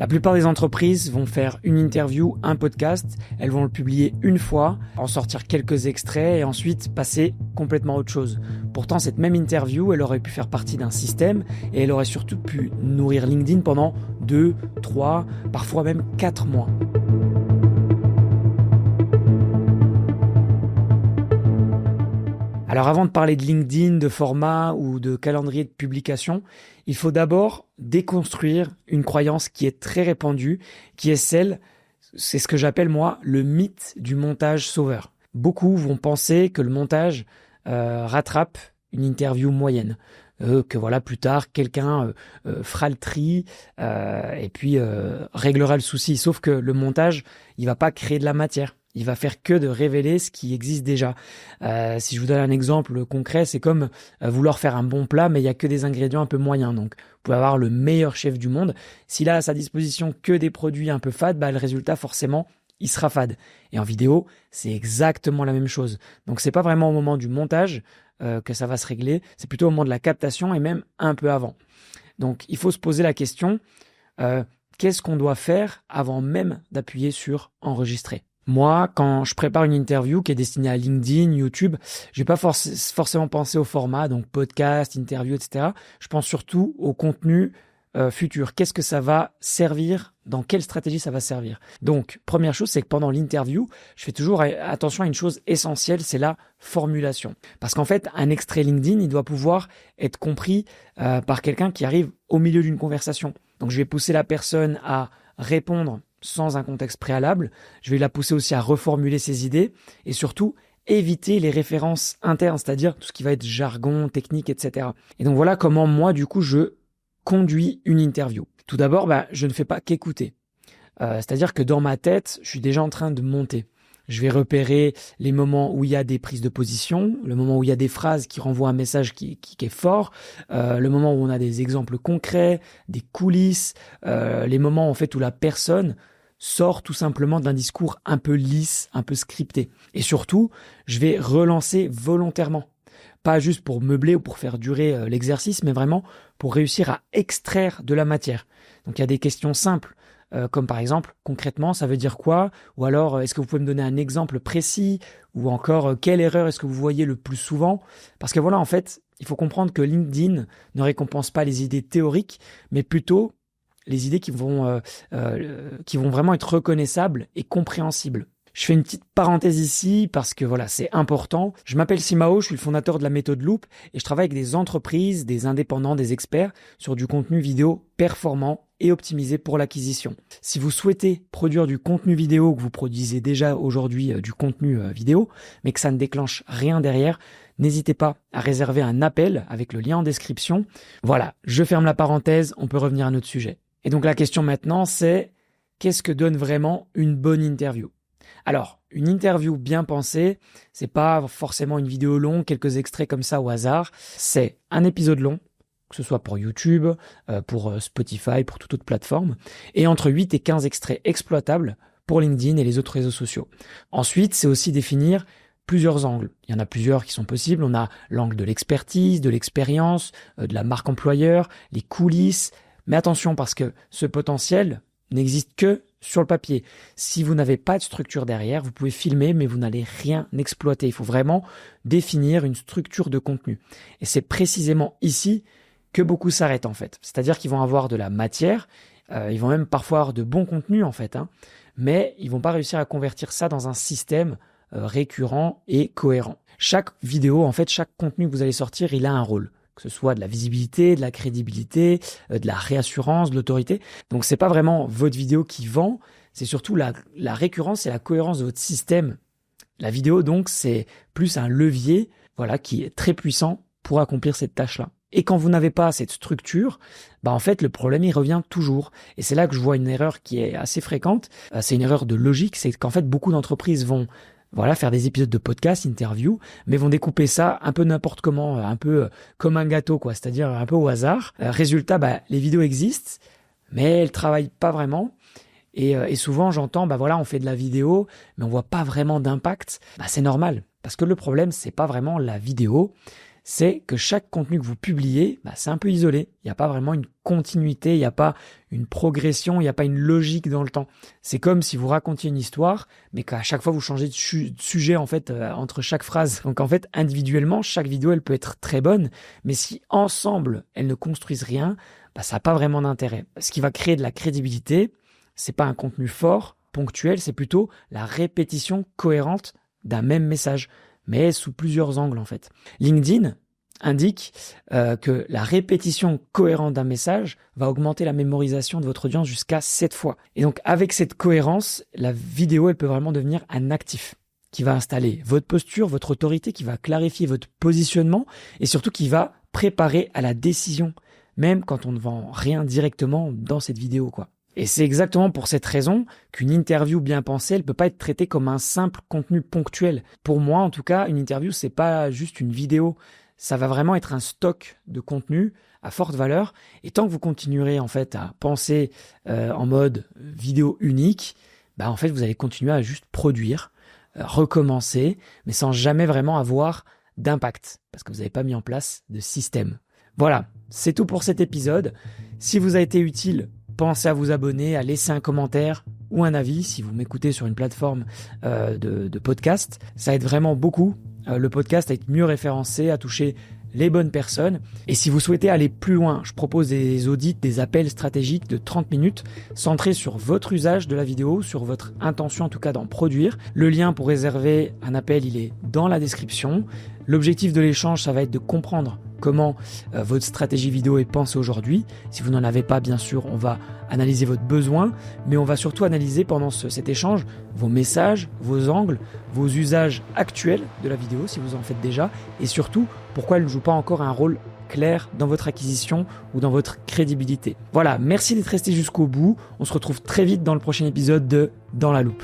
La plupart des entreprises vont faire une interview, un podcast, elles vont le publier une fois, en sortir quelques extraits et ensuite passer complètement à autre chose. Pourtant, cette même interview, elle aurait pu faire partie d'un système et elle aurait surtout pu nourrir LinkedIn pendant 2, 3, parfois même 4 mois. Alors avant de parler de LinkedIn, de format ou de calendrier de publication, il faut d'abord déconstruire une croyance qui est très répandue, qui est c'est ce que j'appelle moi le mythe du montage sauveur. Beaucoup vont penser que le montage rattrape une interview moyenne, que voilà plus tard quelqu'un fera le tri et puis réglera le souci. Sauf que le montage, il va pas créer de la matière. Il va faire que de révéler ce qui existe déjà. Si je vous donne un exemple concret, c'est comme vouloir faire un bon plat, mais il y a que des ingrédients un peu moyens. Donc, vous pouvez avoir le meilleur chef du monde. S'il a à sa disposition que des produits un peu fades, le résultat, forcément, il sera fade. Et en vidéo, c'est exactement la même chose. Donc, c'est pas vraiment au moment du montage que ça va se régler. C'est plutôt au moment de la captation et même un peu avant. Donc, il faut se poser la question, qu'est-ce qu'on doit faire avant même d'appuyer sur enregistrer ? Moi, quand je prépare une interview qui est destinée à LinkedIn, YouTube, je vais pas forcément penser au format, donc podcast, interview, etc. Je pense surtout au contenu futur. Qu'est-ce que ça va servir ? Dans quelle stratégie ça va servir ? Donc, première chose, c'est que pendant l'interview, je fais toujours attention à une chose essentielle, c'est la formulation. Parce qu'en fait, un extrait LinkedIn, il doit pouvoir être compris par quelqu'un qui arrive au milieu d'une conversation. Donc, je vais pousser la personne à répondre sans un contexte préalable. Je vais la pousser aussi à reformuler ses idées et surtout éviter les références internes, c'est-à-dire tout ce qui va être jargon, technique, etc. Et donc voilà comment moi, du coup, je conduis une interview. Tout d'abord, je ne fais pas qu'écouter. C'est-à-dire que dans ma tête, je suis déjà en train de monter. Je vais repérer les moments où il y a des prises de position, le moment où il y a des phrases qui renvoient un message qui est fort, le moment où on a des exemples concrets, des coulisses, les moments en fait où la personne sort tout simplement d'un discours un peu lisse, un peu scripté. Et surtout, je vais relancer volontairement. Pas juste pour meubler ou pour faire durer l'exercice, mais vraiment pour réussir à extraire de la matière. Donc il y a des questions simples. Comme par exemple, concrètement, ça veut dire quoi ? Ou alors, est-ce que vous pouvez me donner un exemple précis ? Ou encore, quelle erreur est-ce que vous voyez le plus souvent ? Parce que voilà, en fait, il faut comprendre que LinkedIn ne récompense pas les idées théoriques, mais plutôt les idées qui vont vraiment être reconnaissables et compréhensibles. Je fais une petite parenthèse ici parce que voilà, c'est important. Je m'appelle Simao, je suis le fondateur de la méthode Loop et je travaille avec des entreprises, des indépendants, des experts sur du contenu vidéo performant et optimisé pour l'acquisition. Si vous souhaitez produire du contenu vidéo, que vous produisez déjà aujourd'hui du contenu vidéo, mais que ça ne déclenche rien derrière, n'hésitez pas à réserver un appel avec le lien en description. Voilà, je ferme la parenthèse, on peut revenir à notre sujet. Et donc la question maintenant, c'est qu'est-ce que donne vraiment une bonne interview ? Alors, une interview bien pensée, c'est pas forcément une vidéo longue, quelques extraits comme ça au hasard. C'est un épisode long, que ce soit pour YouTube, pour Spotify, pour toute autre plateforme, et entre 8 et 15 extraits exploitables pour LinkedIn et les autres réseaux sociaux. Ensuite, c'est aussi définir plusieurs angles. Il y en a plusieurs qui sont possibles. On a l'angle de l'expertise, de l'expérience, de la marque employeur, les coulisses. Mais attention, parce que ce potentiel n'existe que sur le papier. Si vous n'avez pas de structure derrière, vous pouvez filmer, mais vous n'allez rien exploiter. Il faut vraiment définir une structure de contenu. Et c'est précisément ici que beaucoup s'arrêtent en fait. C'est-à-dire qu'ils vont avoir de la matière, ils vont même parfois avoir de bons contenus en fait, mais ils vont pas réussir à convertir ça dans un système récurrent et cohérent. Chaque vidéo, en fait, chaque contenu que vous allez sortir, il a un rôle. Que ce soit de la visibilité, de la crédibilité, de la réassurance, de l'autorité. Donc, c'est pas vraiment votre vidéo qui vend, c'est surtout la récurrence et la cohérence de votre système. La vidéo, donc, c'est plus un levier, voilà, qui est très puissant pour accomplir cette tâche-là. Et quand vous n'avez pas cette structure, en fait, le problème, il revient toujours. Et c'est là que je vois une erreur qui est assez fréquente. C'est une erreur de logique, c'est qu'en fait, beaucoup d'entreprises vont faire des épisodes de podcast, interview, mais vont découper ça un peu n'importe comment, un peu comme un gâteau, quoi, c'est-à-dire un peu au hasard. Résultat, les vidéos existent, mais elles travaillent pas vraiment. Et souvent, j'entends, on fait de la vidéo, mais on voit pas vraiment d'impact. C'est normal, parce que le problème, c'est pas vraiment la vidéo, c'est que chaque contenu que vous publiez, c'est un peu isolé. Il n'y a pas vraiment une continuité, il n'y a pas une progression, il n'y a pas une logique dans le temps. C'est comme si vous racontiez une histoire, mais qu'à chaque fois vous changez de sujet en fait entre chaque phrase. Donc en fait, individuellement, chaque vidéo elle peut être très bonne, mais si ensemble elles ne construisent rien, ça n'a pas vraiment d'intérêt. Ce qui va créer de la crédibilité, c'est pas un contenu fort, ponctuel, c'est plutôt la répétition cohérente d'un même message, mais sous plusieurs angles en fait. LinkedIn indique que la répétition cohérente d'un message va augmenter la mémorisation de votre audience jusqu'à 7 fois. Et donc avec cette cohérence, la vidéo elle peut vraiment devenir un actif qui va installer votre posture, votre autorité, qui va clarifier votre positionnement et surtout qui va préparer à la décision, même quand on ne vend rien directement dans cette vidéo, quoi. Et c'est exactement pour cette raison qu'une interview bien pensée, elle peut pas être traitée comme un simple contenu ponctuel. Pour moi, en tout cas, une interview, c'est pas juste une vidéo. Ça va vraiment être un stock de contenu à forte valeur. Et tant que vous continuerez, en fait, à penser en mode vidéo unique, en fait, vous allez continuer à juste produire, recommencer, mais sans jamais vraiment avoir d'impact. Parce que vous n'avez pas mis en place de système. Voilà, c'est tout pour cet épisode. Si vous a été utile, pensez à vous abonner, à laisser un commentaire ou un avis si vous m'écoutez sur une plateforme de podcast. Ça aide vraiment beaucoup le podcast à être mieux référencé, à toucher les bonnes personnes. Et si vous souhaitez aller plus loin, je propose des audits, des appels stratégiques de 30 minutes centrés sur votre usage de la vidéo, sur votre intention en tout cas d'en produire. Le lien pour réserver un appel, il est dans la description. L'objectif de l'échange, ça va être de comprendre comment votre stratégie vidéo est pensée aujourd'hui. Si vous n'en avez pas, bien sûr, on va analyser votre besoin, mais on va surtout analyser pendant cet échange vos messages, vos angles, vos usages actuels de la vidéo, si vous en faites déjà, et surtout, pourquoi elle ne joue pas encore un rôle clair dans votre acquisition ou dans votre crédibilité. Voilà, merci d'être resté jusqu'au bout. On se retrouve très vite dans le prochain épisode de Dans la loupe.